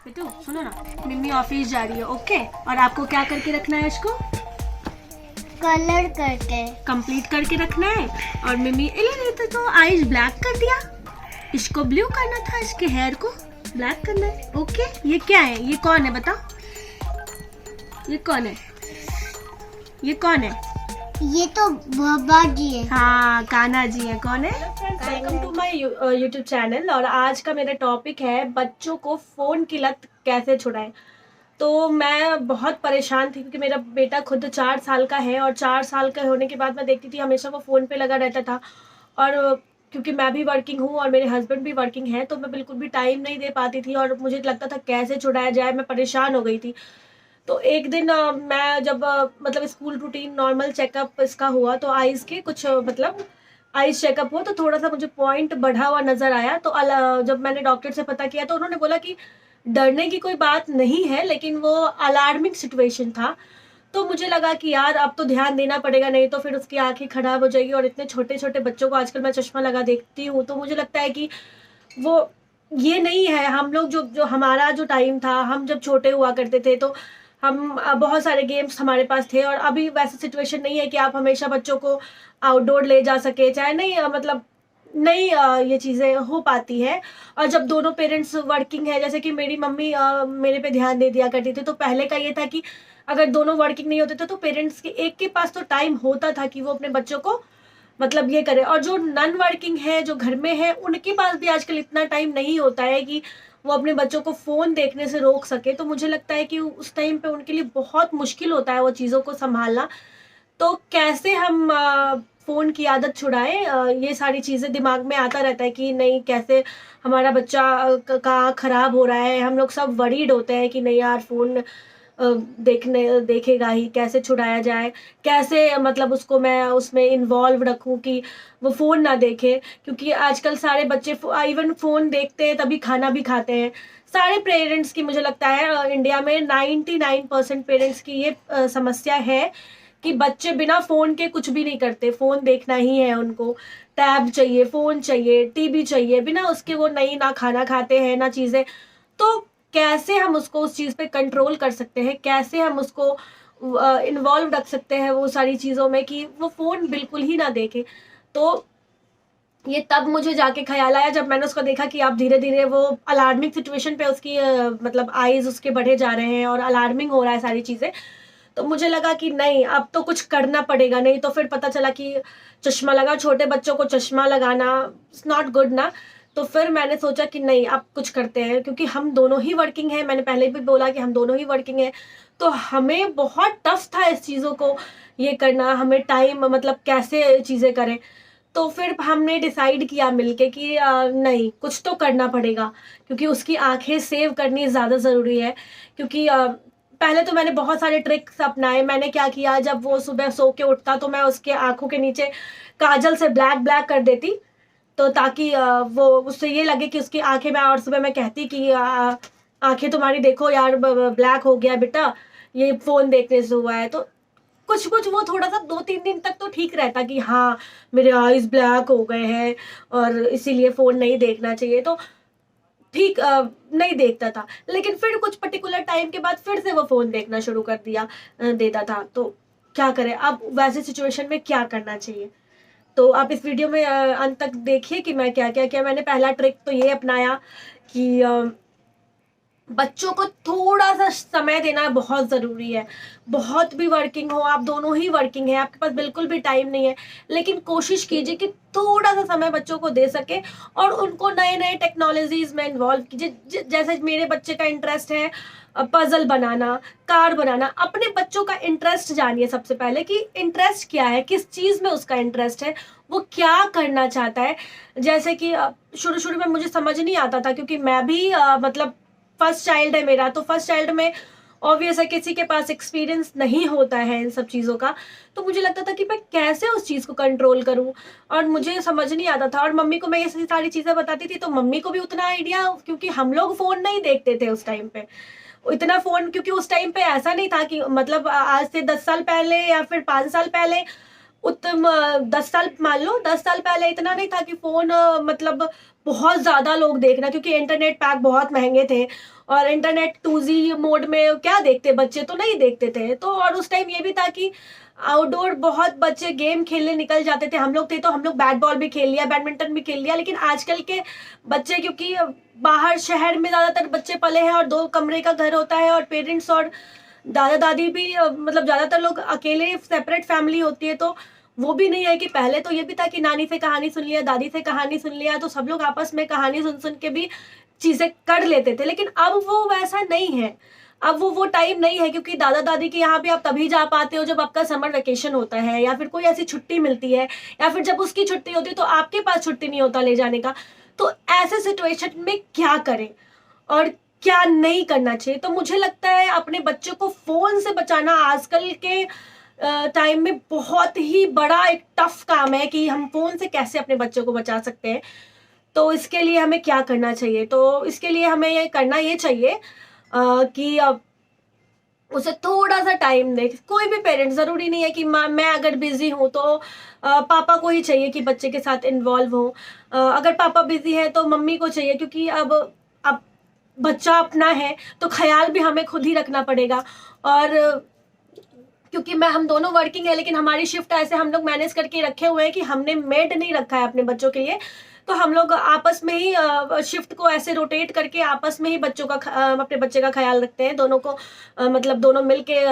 बेटू सुनो ना, मम्मी ऑफिस जा रही है। ओके, और आपको क्या करके रखना है इसको? कलर करके कंप्लीट करके रखना है। और मम्मी तो आईज ब्लैक कर दिया, इसको ब्लू करना था, इसके हेयर को ब्लैक करना है। ओके, ये क्या है? ये कौन है बताओ? ये कौन है? ये कौन है? ये तो बाबा जी है। हाँ, कान्हा जी है। कौन है? Welcome to my YouTube channel. और आज का मेरा टॉपिक है बच्चों को फ़ोन की लत कैसे छुड़ाएं। तो मैं बहुत परेशान थी क्योंकि मेरा बेटा खुद 4 साल का है और 4 साल का होने के बाद मैं देखती थी हमेशा वो फ़ोन पे लगा रहता था। और क्योंकि मैं भी वर्किंग हूँ और मेरे हस्बैंड भी वर्किंग हैं, तो मैं बिल्कुल भी टाइम नहीं दे पाती थी और मुझे लगता था कैसे छुड़ाया जाए, मैं परेशान हो गई थी। तो एक दिन मैं जब मतलब स्कूल रूटीन नॉर्मल चेकअप इसका हुआ, तो आईज के कुछ मतलब आईज चेकअप हुआ, तो थोड़ा सा मुझे पॉइंट बढ़ा हुआ नजर आया। तो जब मैंने डॉक्टर से पता किया तो उन्होंने बोला कि डरने की कोई बात नहीं है, लेकिन वो अलार्मिंग सिचुएशन था। तो मुझे लगा कि यार अब तो ध्यान देना पड़ेगा, नहीं तो फिर उसकी आंखें खराब हो जाएगी। और इतने छोटे छोटे बच्चों को आजकल मैं चश्मा लगा देखती हूँ, तो मुझे लगता है कि वो ये नहीं है। हम लोग जो जो हमारा जो टाइम था, हम जब छोटे हुआ करते थे, तो हम बहुत सारे गेम्स हमारे पास थे। और अभी वैसा सिचुएशन नहीं है कि आप हमेशा बच्चों को आउटडोर ले जा सके, चाहे नहीं मतलब नहीं ये चीज़ें हो पाती है। और जब दोनों पेरेंट्स वर्किंग है, जैसे कि मेरी मम्मी मेरे पे ध्यान दे दिया करती थी, तो पहले का ये था कि अगर दोनों वर्किंग नहीं होते थे तो पेरेंट्स के एक के पास तो टाइम होता था कि वो अपने बच्चों को मतलब ये करे। और जो नॉन वर्किंग है, जो घर में है, उनके पास भी आजकल इतना टाइम नहीं होता है कि वो अपने बच्चों को फ़ोन देखने से रोक सके। तो मुझे लगता है कि उस टाइम पे उनके लिए बहुत मुश्किल होता है वो चीज़ों को संभालना। तो कैसे हम फ़ोन की आदत छुड़ाएं, ये सारी चीज़ें दिमाग में आता रहता है कि नहीं, कैसे हमारा बच्चा का खराब हो रहा है। हम लोग सब वरीड होते हैं कि नहीं यार, फ़ोन देखेगा ही, कैसे छुड़ाया जाए, कैसे मतलब उसको मैं उसमें इन्वॉल्व रखूं कि वो फ़ोन ना देखे। क्योंकि आजकल सारे बच्चे इवन फ़ोन देखते हैं तभी खाना भी खाते हैं। सारे पेरेंट्स की मुझे लगता है इंडिया में 99% पेरेंट्स की ये समस्या है कि बच्चे बिना फ़ोन के कुछ भी नहीं करते। फ़ोन देखना ही है उनको, टैब चाहिए, फ़ोन चाहिए, टीवी चाहिए, बिना उसके वो नहीं ना खाना खाते हैं ना चीज़ें। तो कैसे हम उसको उस चीज़ पे कंट्रोल कर सकते हैं, कैसे हम उसको इन्वॉल्व रख सकते हैं वो सारी चीज़ों में कि वो फ़ोन बिल्कुल ही ना देखे। तो ये तब मुझे जाके ख्याल आया जब मैंने उसको देखा कि अब धीरे धीरे वो अलार्मिंग सिचुएशन पे उसकी मतलब आईज उसके बढ़े जा रहे हैं और अलार्मिंग हो रहा है सारी चीज़ें। तो मुझे लगा कि नहीं, अब तो कुछ करना पड़ेगा, नहीं तो फिर पता चला कि चश्मा लगा, छोटे बच्चों को चश्मा लगाना इट्स नॉट गुड ना। तो फिर मैंने सोचा कि नहीं, अब कुछ करते हैं, क्योंकि हम दोनों ही वर्किंग हैं। मैंने पहले भी बोला कि हम दोनों ही वर्किंग हैं, तो हमें बहुत टफ था इस चीज़ों को ये करना, हमें टाइम मतलब कैसे चीज़ें करें। तो फिर हमने डिसाइड किया मिलके कि नहीं, कुछ तो करना पड़ेगा, क्योंकि उसकी आंखें सेव करनी ज़्यादा ज़रूरी है। क्योंकि पहले तो मैंने बहुत सारे ट्रिक्स अपनाए। मैंने क्या किया, जब वो सुबह सो के उठता तो मैं उसके आंखों के नीचे काजल से ब्लैक ब्लैक कर देती, तो ताकि वो उससे ये लगे कि उसकी आंखें में, और सुबह मैं कहती कि आंखें तुम्हारी देखो यार ब्लैक हो गया बेटा, ये फ़ोन देखने से हुआ है। तो कुछ कुछ वो थोड़ा सा 2-3 दिन तक तो ठीक रहता कि हाँ, मेरे आईज ब्लैक हो गए हैं और इसीलिए फ़ोन नहीं देखना चाहिए, तो ठीक नहीं देखता था। लेकिन फिर कुछ पर्टिकुलर टाइम के बाद फिर से वो फ़ोन देखना शुरू कर दिया देता था। तो क्या करें अब वैसे सिचुएशन में, क्या करना चाहिए? तो आप इस वीडियो में अंत तक देखिए कि मैं क्या क्या किया। मैंने पहला ट्रिक तो ये अपनाया कि बच्चों को थोड़ा-सा समय देना बहुत ज़रूरी है। बहुत भी वर्किंग हो, आप दोनों ही वर्किंग हैं, आपके पास बिल्कुल भी टाइम नहीं है, लेकिन कोशिश कीजिए कि थोड़ा-सा समय बच्चों को दे सकें और उनको नए-नए टेक्नोलॉज़ीज़ में इन्वॉल्व कीजिए। जैसे मेरे बच्चे का इंटरेस्ट है पज़ल बनाना, कार बनाना। अपने बच्चों का इंटरेस्ट जानिए सबसे पहले कि इंटरेस्ट क्या है, किस चीज़ में उसका इंटरेस्ट है, वो क्या करना चाहता है। जैसे कि शुरू-शुरू में मुझे समझ नहीं आता था, क्योंकि मैं भी मतलब फर्स्ट चाइल्ड है मेरा, तो फर्स्ट चाइल्ड में ऑब्वियस है किसी के पास एक्सपीरियंस नहीं होता है इन सब चीज़ों का। तो मुझे लगता था कि मैं कैसे उस चीज़ को कंट्रोल करूँ, और मुझे समझ नहीं आता था। और मम्मी को मैं ये सारी चीज़ें बताती थी, तो मम्मी को भी उतना आइडिया, क्योंकि हम लोग फ़ोन नहीं देखते थे उस टाइम पे। इतना फ़ोन, क्योंकि उस टाइम पे ऐसा नहीं था कि मतलब आज से 10 साल पहले या फिर 5 साल पहले उत्तम 10 साल मान लो, 10 साल पहले इतना नहीं था कि फ़ोन मतलब बहुत ज़्यादा लोग देखना, क्योंकि इंटरनेट पैक बहुत महँगे थे और इंटरनेट 2G मोड में क्या देखते बच्चे, तो नहीं देखते थे। तो और उस टाइम ये भी था कि आउटडोर बहुत बच्चे गेम खेलने निकल जाते थे। हम लोग थे तो हम लोग बैट बॉल भी खेल लिया, बैडमिंटन भी खेल लिया। लेकिन आजकल के बच्चे, क्योंकि बाहर शहर में ज़्यादातर बच्चे पले हैं और 2 कमरे का घर होता है और पेरेंट्स और दादा-दादी भी मतलब ज़्यादातर लोग अकेले सेपरेट फैमिली होती है, तो वो भी नहीं है कि पहले तो ये भी था कि नानी से कहानी सुन लिया, दादी से कहानी सुन लिया, तो सब लोग आपस में कहानी सुन-सुन के भी चीज़ें कर लेते थे। लेकिन अब वो वैसा नहीं है। अब वो टाइम नहीं है, क्योंकि दादा-दादी के यहाँ पे आप तभी जा पाते हो जब आपका समर वेकेशन होता है या फिर कोई ऐसी छुट्टी मिलती है, या फिर जब उसकी छुट्टी होती है तो आपके पास छुट्टी नहीं होता ले जाने का। तो ऐसे सिचुएशन में क्या करें और क्या नहीं करना चाहिए? तो मुझे लगता है अपने बच्चों को फ़ोन से बचाना आजकल के टाइम में बहुत ही बड़ा एक टफ काम है कि हम फ़ोन से कैसे अपने बच्चों को बचा सकते हैं। तो इसके लिए हमें क्या करना चाहिए? तो इसके लिए हमें ये करना ये चाहिए कि उसे थोड़ा-सा टाइम दें। कोई भी पेरेंट्स, ज़रूरी नहीं है कि मैं अगर बिज़ी हूँ तो पापा को ही चाहिए कि बच्चे के साथ इन्वॉल्व हो। अगर पापा बिज़ी हैं तो मम्मी को चाहिए, क्योंकि अब बच्चा अपना है तो ख़्याल भी हमें खुद ही रखना पड़ेगा। और क्योंकि हम दोनों वर्किंग है, लेकिन हमारी शिफ्ट ऐसे हम लोग मैनेज करके रखे हुए हैं कि हमने मेड नहीं रखा है अपने बच्चों के लिए। तो हम लोग आपस में ही शिफ्ट को ऐसे रोटेट करके आपस में ही अपने बच्चे का ख्याल रखते हैं। दोनों को मतलब दोनों मिलके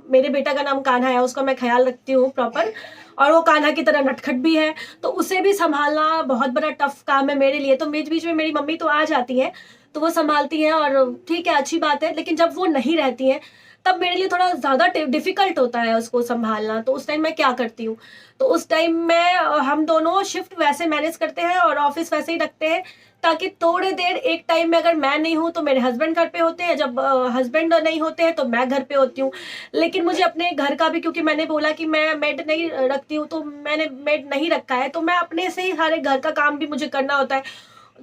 मेरे बेटा का नाम कान्हा है, उसका मैं ख्याल रखती हूँ प्रॉपर, और वो कान्हा की तरह नटखट भी है, तो उसे भी संभालना बहुत बड़ा टफ काम है मेरे लिए। तो बीच-बीच में मेरी मम्मी तो आ जाती हैं, तो वो संभालती हैं और ठीक है, अच्छी बात है। लेकिन जब वो नहीं रहती हैं तब मेरे लिए थोड़ा ज़्यादा डिफ़िकल्ट होता है उसको सँभालना। तो उस टाइम मैं क्या करती हूँ, तो उस टाइम में हम दोनों शिफ्ट वैसे मैनेज करते हैं और ऑफ़िस वैसे ही रखते हैं, ताकि थोड़ी देर एक टाइम में अगर मैं नहीं हूँ तो मेरे हस्बैंड घर पे होते हैं, जब हस्बैंड नहीं होते हैं तो मैं घर पे होती हूँ। लेकिन मुझे अपने घर का भी, क्योंकि मैंने बोला कि मैं मेड नहीं रखती हूँ, तो मैंने मेड नहीं रखा है, तो मैं अपने से ही सारे घर का काम भी मुझे करना होता है,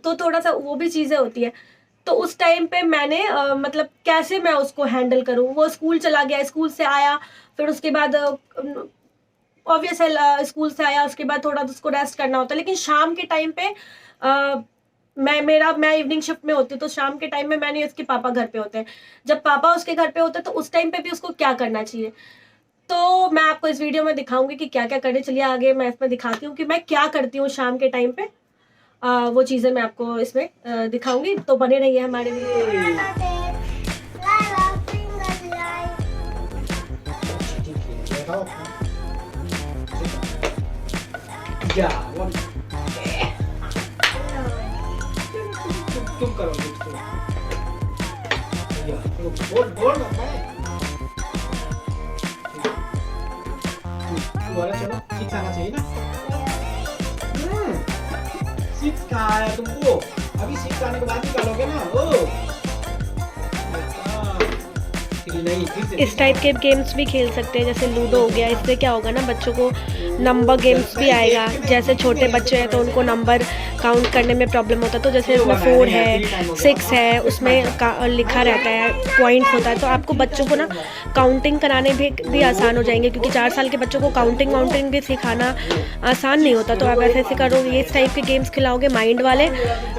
तो थोड़ा-सा वो भी चीज़ें होती हैं। तो उस टाइम पे मैंने मतलब कैसे मैं उसको हैंडल करूँ? वो स्कूल चला गया, स्कूल से आया, फिर उसके बाद ऑब्वियस है स्कूल से आया, उसके बाद थोड़ा उसको रेस्ट करना होता है। लेकिन शाम के टाइम पे मैं इवनिंग शिफ्ट में होती हूँ, तो शाम के टाइम में मैंने उसके पापा घर पे होते हैं। जब पापा उसके घर पे होते हैं तो उस टाइम पे भी उसको क्या करना चाहिए? तो मैं आपको इस वीडियो में दिखाऊँगी कि क्या-क्या करने, चलिए आगे मैं इसमें दिखाती हूँ कि मैं क्या करती हूँ शाम के टाइम पे। वो चीज़ें मैं आपको इसमें दिखाऊँगी, तो बने रहिए हमारे तुम करो बोल दोबारा चलो, 6 आना चाहिए ना। 6 कहाँ आया तुमको? अभी 6 आने के बाद निकालोगे ना। इस टाइप के गेम्स भी खेल सकते हैं, जैसे लूडो हो गया। इससे क्या होगा ना, बच्चों को नंबर गेम्स भी आएगा। जैसे छोटे बच्चे हैं तो उनको नंबर काउंट करने में प्रॉब्लम होता है, तो जैसे इसमें 4 है, 6 है, उसमें लिखा रहता है, पॉइंट्स होता है, तो आपको बच्चों को ना काउंटिंग कराने भी आसान हो जाएंगे, क्योंकि 4 साल के बच्चों को काउंटिंग भी सिखाना आसान नहीं होता। तो आप ऐसे करोगे, इस टाइप के गेम्स खिलाओगे माइंड वाले,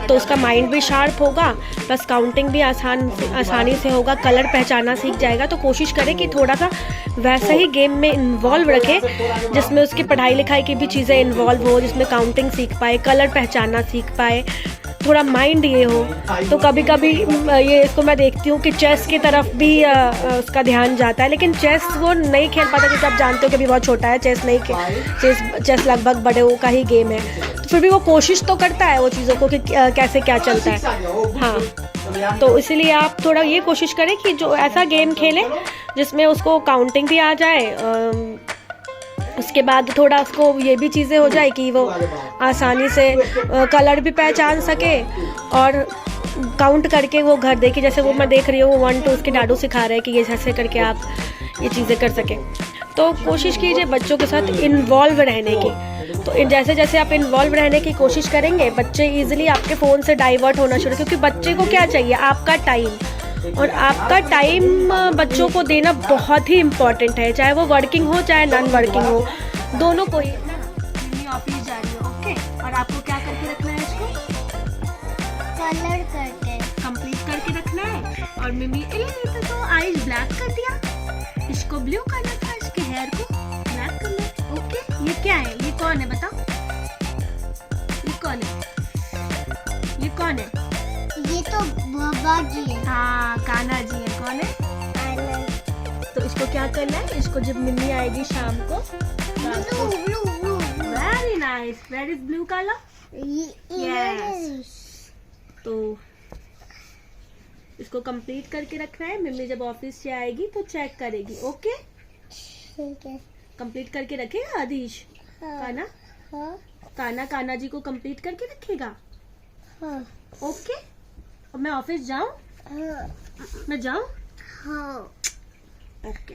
तो उसका माइंड भी शार्प होगा, प्लस काउंटिंग भी आसानी से होगा, कलर पहचाना सीख जाएगा। तो कोशिश करें कि थोड़ा सा वैसा ही गेम में इन्वॉल्व रखें, जिसमें उसकी पढ़ाई लिखाई की भी चीज़ें इन्वॉल्व हो, जिसमें काउंटिंग सीख पाए, कलर पहचानना सीख पाए, थोड़ा माइंड ये हो। तो कभी कभी ये इसको मैं देखती हूँ कि चेस की तरफ भी उसका ध्यान जाता है, लेकिन चेस वो नहीं खेल पाता, क्योंकि आप जानते हो कि अभी बहुत छोटा है, चेस लगभग बड़े का ही गेम है। तो फिर भी वो कोशिश तो करता है वो चीज़ों को कि कैसे क्या चलता है। हाँ, तो इसीलिए आप थोड़ा ये कोशिश करें कि जो ऐसा गेम खेलें जिसमें उसको काउंटिंग भी आ जाए, उसके बाद थोड़ा उसको ये भी चीज़ें हो जाए कि वो आसानी से कलर भी पहचान सके और काउंट करके वो घर देखे। जैसे वो मैं देख रही हूँ 1 2 उसके डाडू सिखा रहे हैं कि ये ऐसे करके आप ये चीज़ें कर सकें। तो कोशिश कीजिए बच्चों के साथ इन्वॉल्व रहने की। तो जैसे जैसे आप इन्वॉल्व रहने की कोशिश करेंगे, बच्चे ईजिली आपके फ़ोन से डाइवर्ट होना शुरू, क्योंकि बच्चे को क्या चाहिए, आपका टाइम, और आपका टाइम बच्चों को देना बहुत ही इम्पॉर्टेंट है, चाहे वो वर्किंग हो चाहे नॉन वर्किंग हो। दोनों को ही ना, मम्मी ऑफिस जा रही है, ओके। और आपको क्या करके रखना है इसको? कलर करके। कंप्लीट करके रखना है। और मम्मी तो आईज ब्लैक कर दिया, इसको ब्लू करना था, इसके हेयर को ब्लैक करना है, ओके। ये क्या है? ये कौन है बताओ? ये कौन है? ये कौन है? ये तो बाबा जी है। हाँ, कान्हा जी है। कौन है? तो इसको क्या करना है? इसको जब मम्मी आएगी शाम को, blue blue blue. Very nice. Where is blue colour? Yes. तो इसको कंप्लीट करके रखना है। मम्मी जब ऑफिस से आएगी तो चेक करेगी, ओके। ठीक है। कंप्लीट करके रखेगा आदिश? कान्हा हाँ कान्हा जी को कंप्लीट करके रखेगा, हाँ ओके। अब मैं ऑफिस जाऊं? हाँ मैं जाऊं? हाँ। ओके।